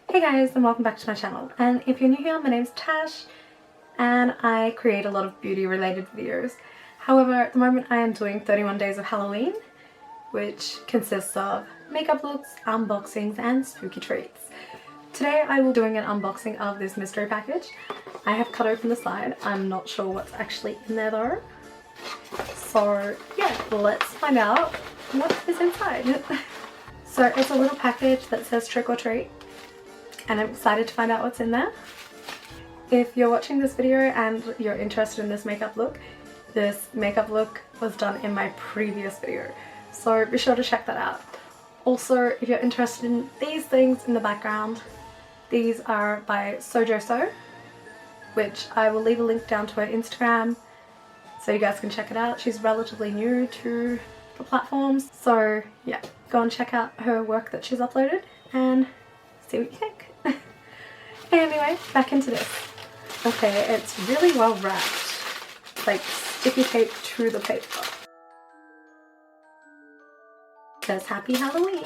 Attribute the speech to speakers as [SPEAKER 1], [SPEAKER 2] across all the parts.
[SPEAKER 1] Hey guys, and welcome back to my channel. And if you're new here, my name's Tash and I create a lot of beauty related videos. However, at the moment I am doing 31 days of Halloween, which consists of makeup looks, unboxings and spooky treats. Today I will be doing an unboxing of this mystery package. I have cut open the side. I'm not sure what's actually in there though. So yeah, let's find out what is inside. So it's a little package that says trick or treat, and I'm excited to find out what's in there. If you're watching this video and you're interested in this makeup look was done in my previous video, so be sure to check that out. Also, if you're interested in these things in the background, these are by So, which I will leave a link down to her Instagram so you guys can check it out. She's relatively new to the platforms, so yeah, go and check out her work that she's uploaded and see what you think. Anyway, back into this. Okay, it's really well wrapped, like sticky tape to the paper. It says Happy Halloween.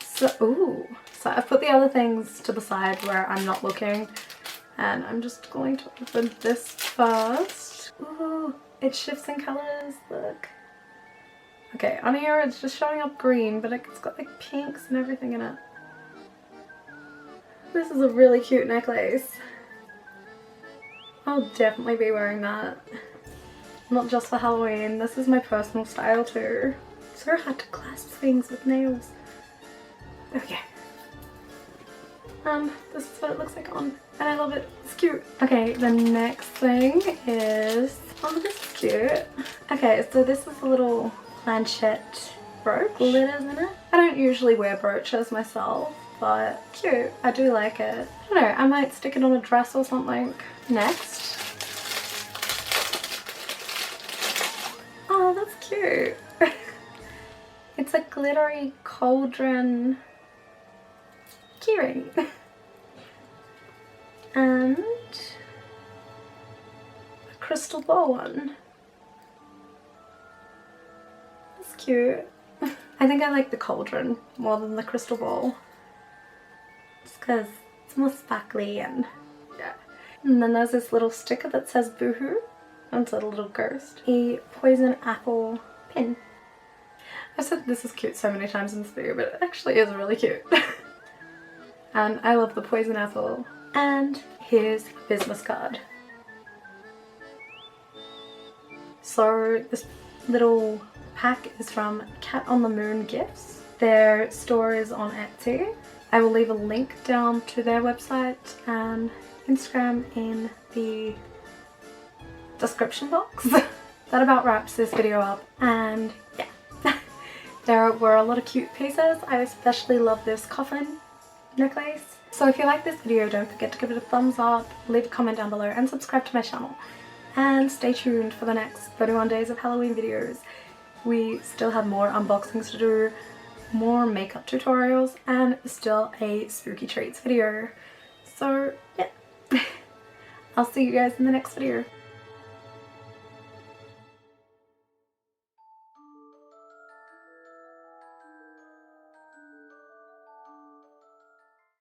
[SPEAKER 1] So I've put the other things to the side where I'm not looking, and I'm just going to open this first. Ooh, it shifts in colors, look. Okay, on here it's just showing up green, but it's got like pinks and everything in it. This is a really cute necklace. I'll definitely be wearing that. Not just for Halloween, this is my personal style too. It's so hard to clasp things with nails. Okay. This is what it looks like on, and I love it. It's cute. Okay, the next thing is, oh, this is cute. Okay, so this is a little planchette brooch. Glitters in it. I don't usually wear brooches myself, but cute. I do like it. I don't know, I might stick it on a dress or something. Next. Oh, that's cute. It's a glittery cauldron keyring. And a crystal ball one. That's cute. I think I like the cauldron more than the crystal ball, just because it's more sparkly and yeah. And then there's this little sticker that says boohoo. It's a little ghost. A poison apple pin. I've said this is cute so many times in this video, but it actually is really cute. And I love the poison apple. And here's a business card. So this little pack is from Cat on the Moon Gifts. Their store is on Etsy. I will leave a link down to their website and Instagram in the description box. That about wraps this video up, and yeah. There were a lot of cute pieces. I especially love this coffin necklace. So if you like this video, don't forget to give it a thumbs up, leave a comment down below and subscribe to my channel. And stay tuned for the next 31 days of Halloween videos. We still have more unboxings to do, more makeup tutorials, and still a spooky treats video. So yeah, I'll see you guys in the next video.